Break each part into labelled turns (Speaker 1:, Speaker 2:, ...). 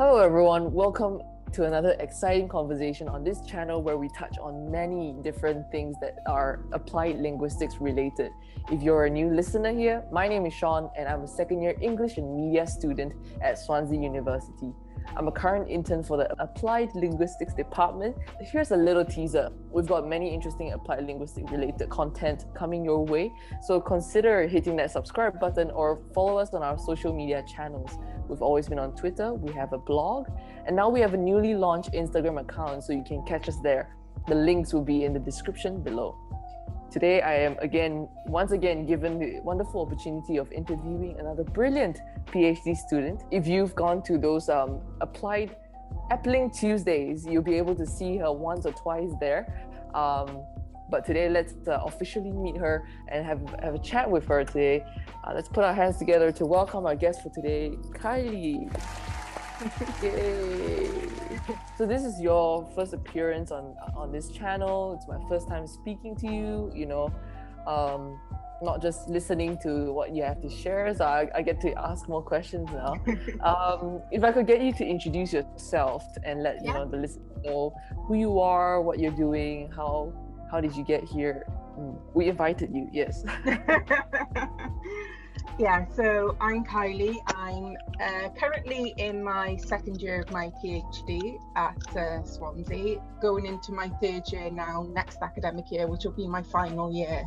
Speaker 1: Hello everyone, welcome to another exciting conversation on this channel where we touch on many different things that are applied linguistics related. If you're a new listener here, my name is Sean and I'm a second year English and Media student at Swansea University. I'm a current intern for the Applied Linguistics department. Here's a little teaser. We've got many interesting applied linguistics related content coming your way, so consider hitting that subscribe button or follow us on our social media channels. We've always been on Twitter, we have a blog, and now we have a newly launched Instagram account, so you can catch us there. The links will be in the description below. Today, I am once again given the wonderful opportunity of interviewing another brilliant PhD student. If you've gone to those applied Appling Tuesdays, you'll be able to see her once or twice there. But today, let's officially meet her and have a chat with her today. Let's put our hands together to welcome our guest for today, Keighley. Yay! So this is your first appearance on this channel. It's my first time speaking to you, not just listening to what you have to share. So I get to ask more questions now. If I could get you to introduce yourself and let the listeners know who you are, what you're doing, how did you get here? We invited you, yes.
Speaker 2: Yeah, so I'm Keighley. I'm currently in my second year of my PhD at Swansea, going into my third year now, next academic year, which will be my final year.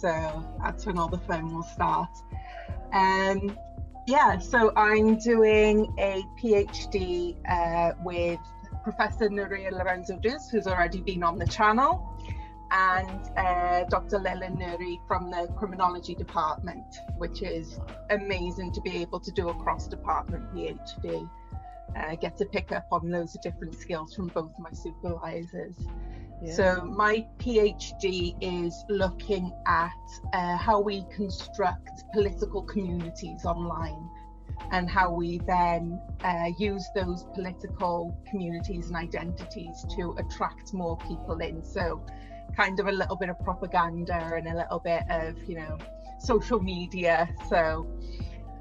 Speaker 2: So that's when all the fun will start. So I'm doing a PhD with Professor Nuria Lorenzo-Duz, who's already been on the channel, and Dr. Leila Nuri from the criminology department, which is amazing to be able to do a cross-department PhD. Get to pick up on loads of different skills from both my supervisors. Yeah. So my PhD is looking at how we construct political communities online and how we then use those political communities and identities to attract more people in. So kind of a little bit of propaganda and a little bit of, social media. So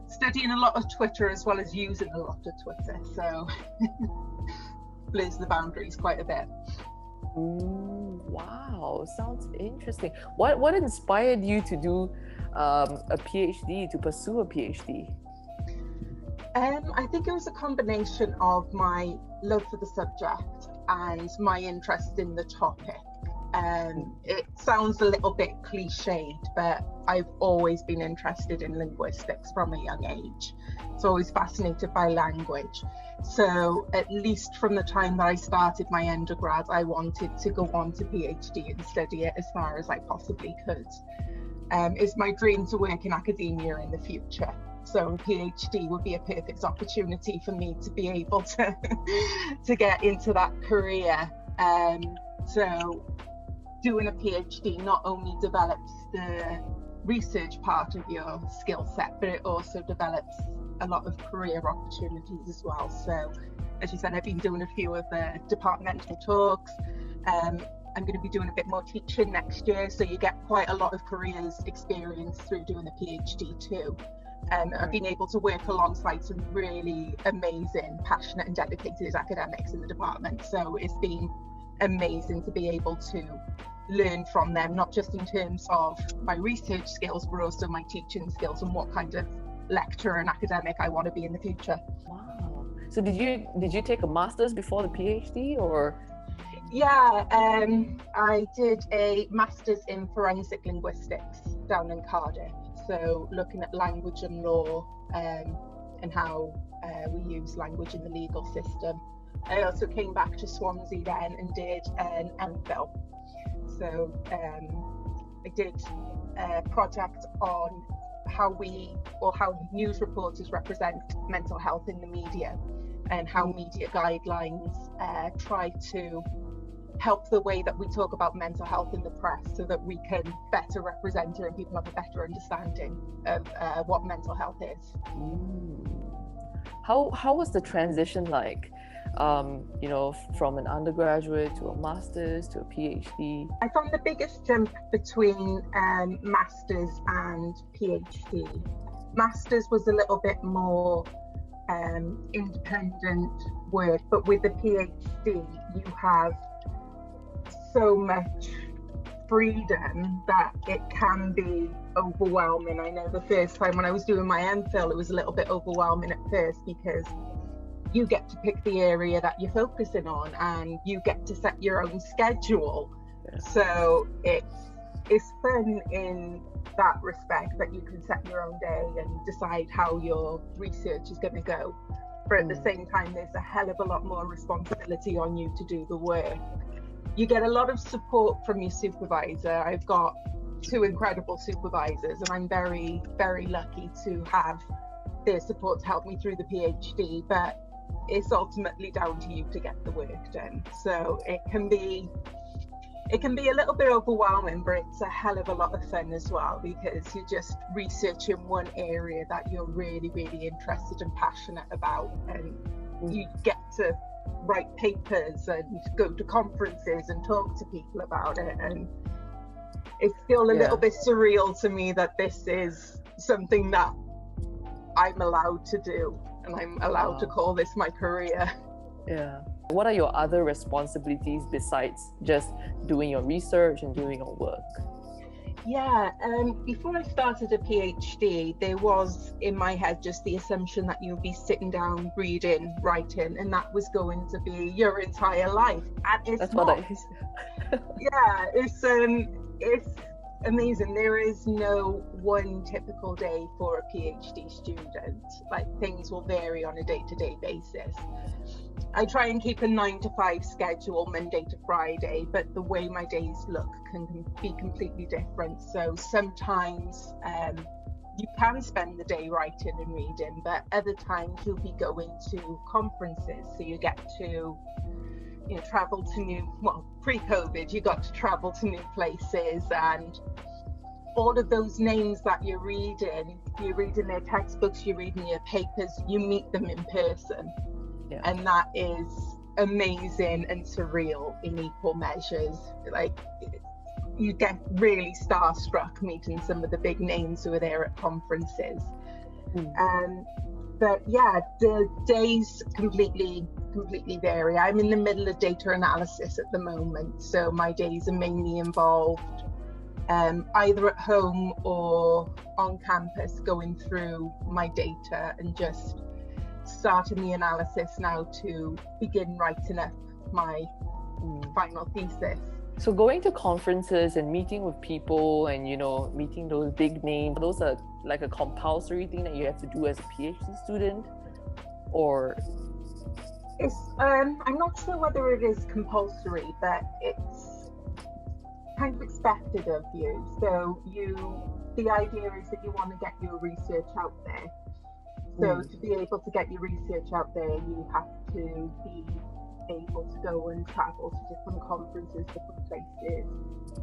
Speaker 2: studying a lot of Twitter as well as using a lot of Twitter. So blurs the boundaries quite a bit.
Speaker 1: Ooh, wow, sounds interesting. What inspired you to do a PhD, to pursue a PhD?
Speaker 2: I think it was a combination of my love for the subject and my interest in the topic. It sounds a little bit cliched, but I've always been interested in linguistics from a young age. So always fascinated by language. So at least from the time that I started my undergrad, I wanted to go on to PhD and study it as far as I possibly could. It's my dream to work in academia in the future. So PhD would be a perfect opportunity for me to be able to get into that career. So doing a PhD not only develops the research part of your skill set, but it also develops a lot of career opportunities as well. So as you said, I've been doing a few of the departmental talks. I'm going to be doing a bit more teaching next year, so you get quite a lot of careers experience through doing a PhD too. I've been able to work alongside some really amazing, passionate and dedicated academics in the department. So it's been amazing to be able to learn from them, not just in terms of my research skills, but also my teaching skills and what kind of lecturer and academic I want to be in the future.
Speaker 1: Wow. So did you take a master's before the PhD, or?
Speaker 2: Yeah, I did a master's in forensic linguistics down in Cardiff. So looking at language and law and how we use language in the legal system. I also came back to Swansea then and did an MPhil. So I did a project on how news reporters represent mental health in the media and how media guidelines try to help the way that we talk about mental health in the press so that we can better represent it and people have a better understanding of what mental health is.
Speaker 1: How was the transition like? From an undergraduate to a master's to a PhD?
Speaker 2: I found the biggest jump between master's and PhD. Master's was a little bit more independent work, but with a PhD you have so much freedom that it can be overwhelming. I know the first time when I was doing my MPhil, it was a little bit overwhelming at first, because you get to pick the area that you're focusing on and you get to set your own schedule. So it's fun in that respect, that you can set your own day and decide how your research is going to go. But at the same time, there's a hell of a lot more responsibility on you to do the work. You get a lot of support from your supervisor. I've got 2 incredible supervisors, and I'm very, very lucky to have their support to help me through the PhD, but it's ultimately down to you to get the work done. So it can be a little bit overwhelming, but it's a hell of a lot of fun as well, because you're just researching one area that you're really, really interested and passionate about, and you get to write papers and go to conferences and talk to people about it. And it's still a little bit surreal to me that this is something that I'm allowed to do, and I'm allowed to call this my career.
Speaker 1: Yeah. What are your other responsibilities besides just doing your research and doing your work?
Speaker 2: Yeah, before I started a PhD, there was in my head just the assumption that you'll be sitting down, reading, writing, and that was going to be your entire life. And it's
Speaker 1: That's
Speaker 2: not.
Speaker 1: what
Speaker 2: Yeah, it's amazing. There is no one typical day for a PhD student. Like, things will vary on a day-to-day basis. I try and keep a 9-to-5 schedule, Monday to Friday, but the way my days look can be completely different. So sometimes you can spend the day writing and reading, but other times you'll be going to conferences. So you get to travel to pre-COVID, you got to travel to new places, and all of those names that you're reading their textbooks, you're reading their papers, you meet them in person. Yeah. And that is amazing and surreal in equal measures. Like, you get really starstruck meeting some of the big names who are there at conferences. But yeah, the days completely vary. I'm in the middle of data analysis at the moment, so my days are mainly involved either at home or on campus, going through my data and just starting the analysis now to begin writing up my final thesis.
Speaker 1: So going to conferences and meeting with people and meeting those big names, those are like a compulsory thing that you have to do as a PhD student, or
Speaker 2: it's I'm not sure whether it is compulsory, but it's kind of expected of you. So the idea is that you want to get your research out there. So to be able to get your research out there, you have to be able to go and travel to different conferences, different places,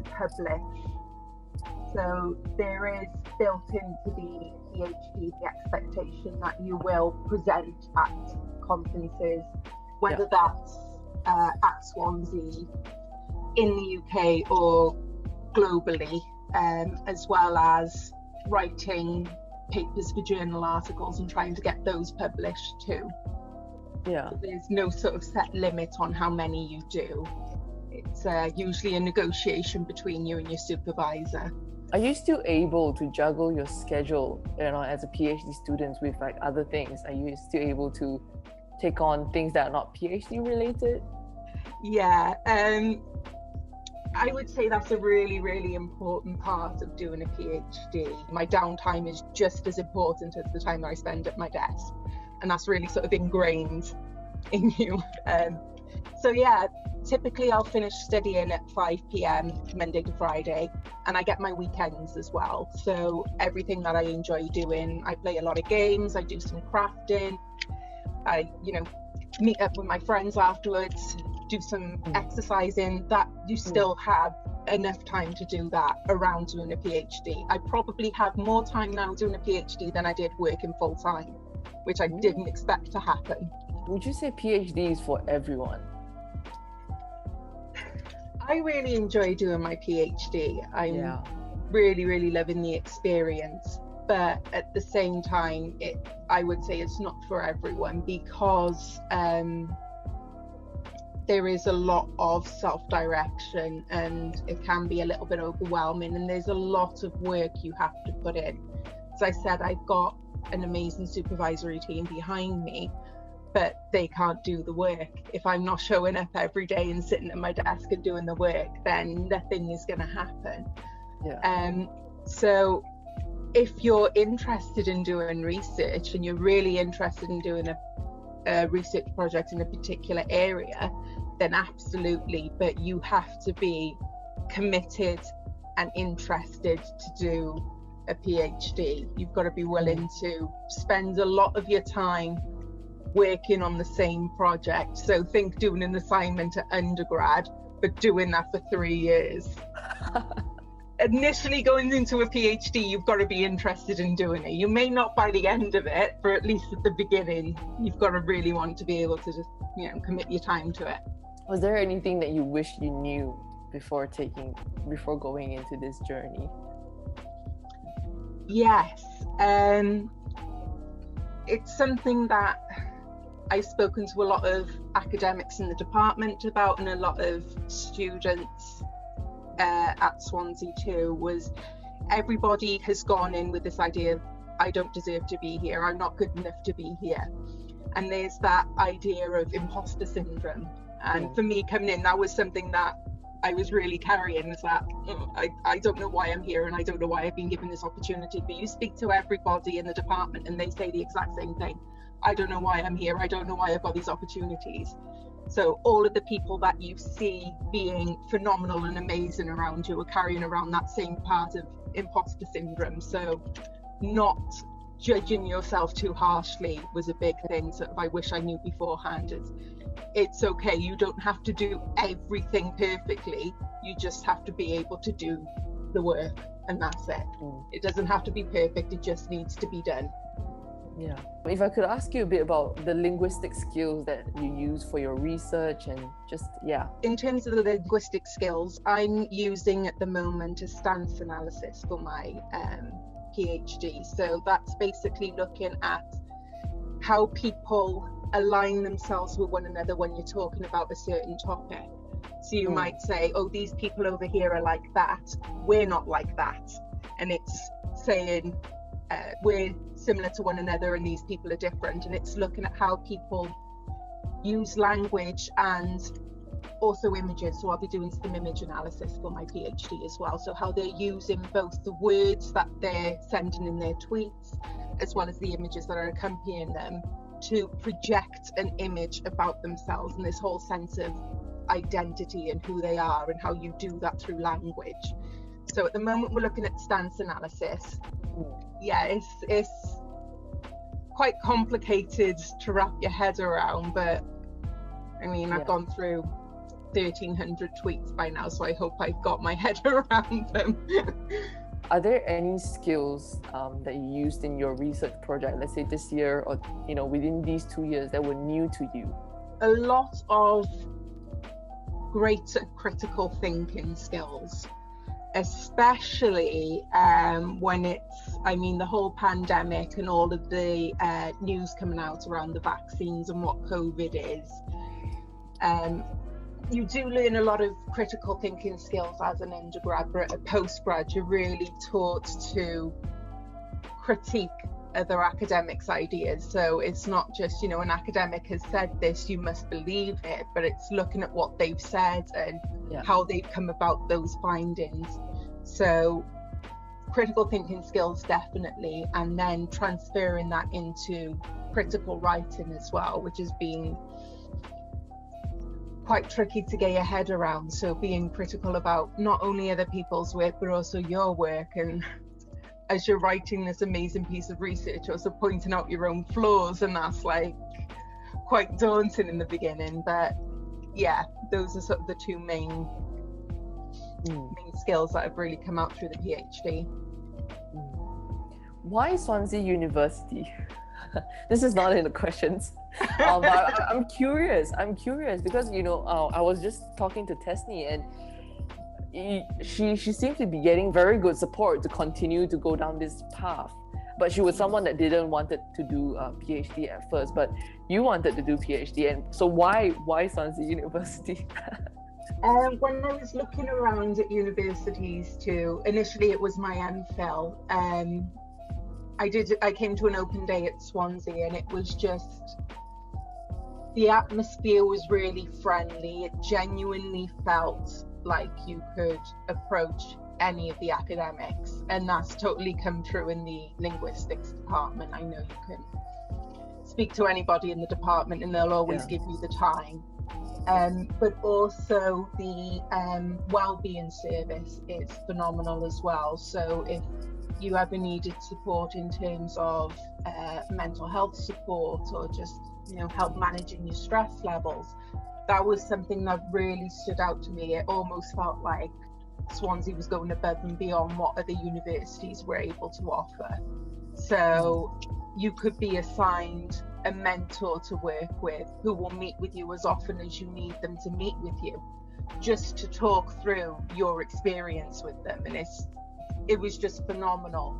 Speaker 2: publish. So there is built into the PhD the expectation that you will present at conferences, whether that's at Swansea, in the UK or globally, as well as writing papers for journal articles and trying to get those published too.
Speaker 1: Yeah.
Speaker 2: So there's no sort of set limit on how many you do. It's usually a negotiation between you and your supervisor.
Speaker 1: Are you still able to juggle your schedule, as a PhD student with like other things? Are you still able to take on things that are not PhD related?
Speaker 2: Yeah, I would say that's a really, really important part of doing a PhD. My downtime is just as important as the time that I spend at my desk, and that's really sort of ingrained in you. So yeah, typically I'll finish studying at 5 p.m. Monday to Friday, and I get my weekends as well. So everything that I enjoy doing, I play a lot of games, I do some crafting, I meet up with my friends afterwards, do some exercising, that you still have enough time to do that around doing a PhD. I probably have more time now doing a PhD than I did working full time, which I didn't expect to happen.
Speaker 1: Would you say PhD is for everyone?
Speaker 2: I really enjoy doing my PhD. I'm really, really loving the experience. but at the same time, I would say it's not for everyone, because there is a lot of self-direction and it can be a little bit overwhelming, and there's a lot of work you have to put in. As I said, I've got an amazing supervisory team behind me, but they can't do the work. If I'm not showing up every day and sitting at my desk and doing the work, then nothing is going to happen. So if you're interested in doing research and you're really interested in doing a research project in a particular area, then absolutely, but you have to be committed and interested to do a PhD. You've got to be willing to spend a lot of your time working on the same project. So think doing an assignment at undergrad, but doing that for 3 years. Initially going into a PhD, you've got to be interested in doing it. You may not by the end of it, but at least at the beginning, you've got to really want to be able to just, commit your time to it.
Speaker 1: Was there anything that you wish you knew before going into this journey?
Speaker 2: Yes. It's something that I've spoken to a lot of academics in the department about, and a lot of students at Swansea too, was everybody has gone in with this idea of, I don't deserve to be here, I'm not good enough to be here. And there's that idea of imposter syndrome. And for me coming in, that was something that I was really carrying, is that I don't know why I'm here, and I don't know why I've been given this opportunity. But you speak to everybody in the department and they say the exact same thing. I don't know why I'm here. I don't know why I've got these opportunities. So all of the people that you see being phenomenal and amazing around you are carrying around that same part of imposter syndrome. So not judging yourself too harshly was a big thing. So I wish I knew beforehand. It's okay. You don't have to do everything perfectly. You just have to be able to do the work, and that's it. It doesn't have to be perfect. It just needs to be done.
Speaker 1: Yeah. If I could ask you a bit about the linguistic skills that you use for your research, and just,
Speaker 2: In terms of the linguistic skills, I'm using at the moment a stance analysis for my PhD. So that's basically looking at how people align themselves with one another when you're talking about a certain topic. So you might say, oh, these people over here are like that, we're not like that. And it's saying we're similar to one another and these people are different. And it's looking at how people use language and also images. So I'll be doing some image analysis for my PhD as well. So how they're using both the words that they're sending in their tweets, as well as the images that are accompanying them, to project an image about themselves and this whole sense of identity and who they are, and how you do that through language. So at the moment we're looking at stance analysis. It's quite complicated to wrap your head around, but I mean, I've gone through 1,300 tweets by now, so I hope I've got my head around them.
Speaker 1: Are there any skills that you used in your research project, let's say this year, or within these 2 years, that were new to you?
Speaker 2: A lot of greater critical thinking skills, especially when the whole pandemic and all of the news coming out around the vaccines and what COVID is. You do learn a lot of critical thinking skills as an undergrad, but at a postgrad, you're really taught to critique other academics' ideas. So it's not just, an academic has said this, you must believe it, but it's looking at what they've said and how they've come about those findings. So critical thinking skills, definitely, and then transferring that into critical writing as well, which has been quite tricky to get your head around. So being critical about not only other people's work, but also your work. And as you're writing this amazing piece of research, also pointing out your own flaws, and that's like quite daunting in the beginning. But those are sort of the two main skills that have really come out through the PhD.
Speaker 1: Why Swansea University? This is not in the questions, but I'm curious because I was just talking to Tesni, and she seemed to be getting very good support to continue to go down this path. but she was someone that didn't wanted to do a PhD at first, but you wanted to do PhD. And so why Swansea University?
Speaker 2: When I was looking around at universities too, initially it was my MPhil. I came to an open day at Swansea, and it was just, the atmosphere was really friendly. It genuinely felt like you could approach any of the academics, and that's totally come through in the linguistics department. I know you can speak to anybody in the department and they'll always give you the time. But also the well-being service is phenomenal as well. So if you ever needed support in terms of mental health support, or just help managing your stress levels, that was something that really stood out to me. It almost felt like Swansea was going above and beyond what other universities were able to offer. So you could be assigned a mentor to work with who will meet with you as often as you need them to meet with you, just to talk through your experience with them. And it was just phenomenal.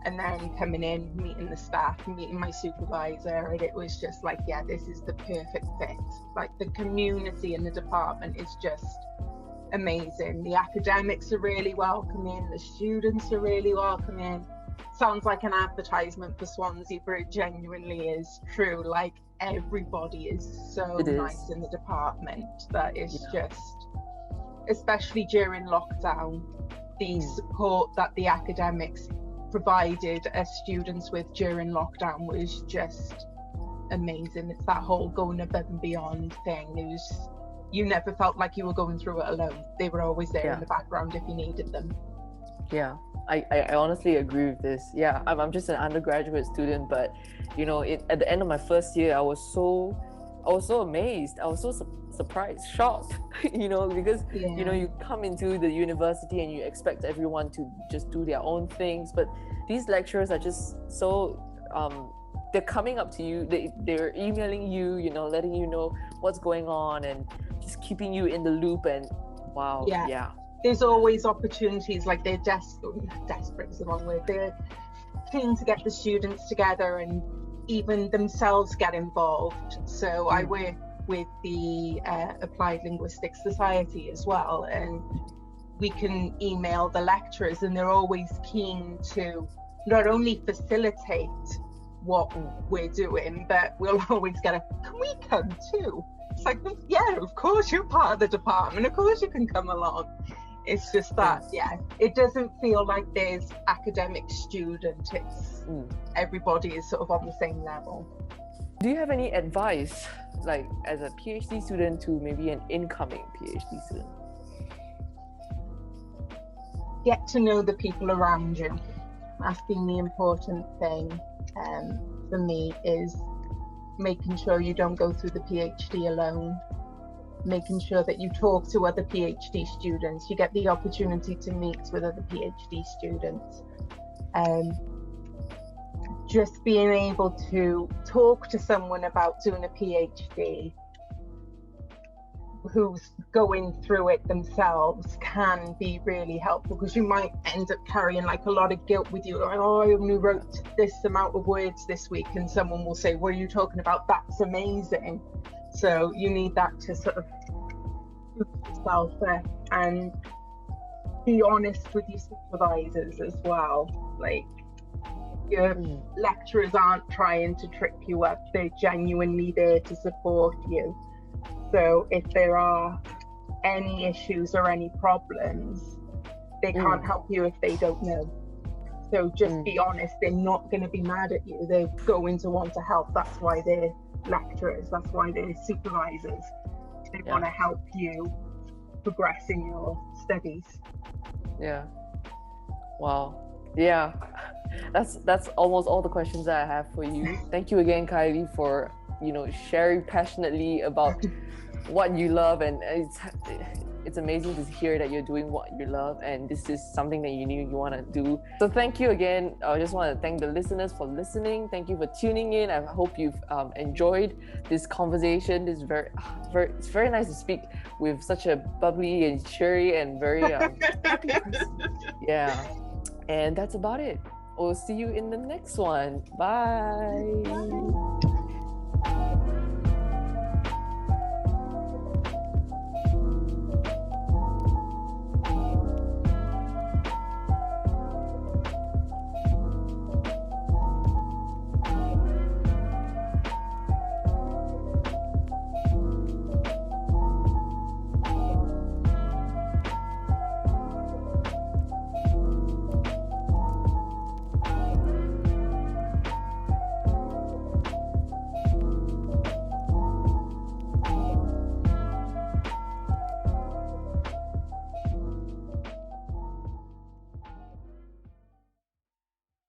Speaker 2: And then coming in, meeting the staff, meeting my supervisor, and it was just like, yeah, this is the perfect fit. Like, the community in the department is just amazing. The academics are really welcoming, the students are really welcoming. Sounds like an advertisement for Swansea, but it genuinely is true. Like, everybody is so nice in the department. That is just, especially during lockdown, the support that the academics provided as students with during lockdown was just amazing. It's that whole going above and beyond thing. It was, you never felt like you were going through it alone. They were always there in the background if you needed them.
Speaker 1: Yeah, I honestly agree with this. Yeah, I'm just an undergraduate student, but at the end of my first year, I was so amazed. I was so surprised, shocked, because you come into the university and you expect everyone to just do their own things, but these lecturers are just so they're coming up to you, they're emailing you, letting you know what's going on and just keeping you in the loop. And wow, there's always opportunities. Like, they're desperate is the wrong word. They're keen to get the students together and even themselves get involved. So I work with the Applied Linguistics Society as well, and we can email the lecturers, and they're always keen to not only facilitate what we're doing, but we'll always get can we come too? It's like, yeah, of course, you're part of the department, of course you can come along. It's just that, it doesn't feel like there's academic student. It's everybody is sort of on the same level. Do you have any advice, like as a PhD student to maybe an incoming PhD student?
Speaker 2: Get to know the people around you. That's been the important thing for me, is making sure you don't go through the PhD alone. Making sure that you talk to other PhD students, you get the opportunity to meet with other PhD students. Just being able to talk to someone about doing a PhD who's going through it themselves can be really helpful, because you might end up carrying like a lot of guilt with you. Like, oh, I only wrote this amount of words this week, and someone will say, what are you talking about? That's amazing. So you need that to sort of put yourself there and be honest with your supervisors as well. Like, your lecturers aren't trying to trip you up, they're genuinely there to support you. So if there are any issues or any problems, they can't help you if they don't know. So just be honest, they're not going to be mad at you, they're going to want to help. That's why they're lecturers, that's why they're supervisors. They want to help you progress in your studies.
Speaker 1: Wow. That's almost all the questions that I have for you. Thank you again, Keighley, for sharing passionately about what you love, and it's amazing to hear that you're doing what you love, and this is something that you knew you want to do. So thank you again. I just want to thank the listeners for listening. Thank you for tuning in. I hope you've enjoyed this conversation. It's very nice to speak with such a bubbly and cheery and very happy person. And that's about it. We'll see you in the next one. Bye.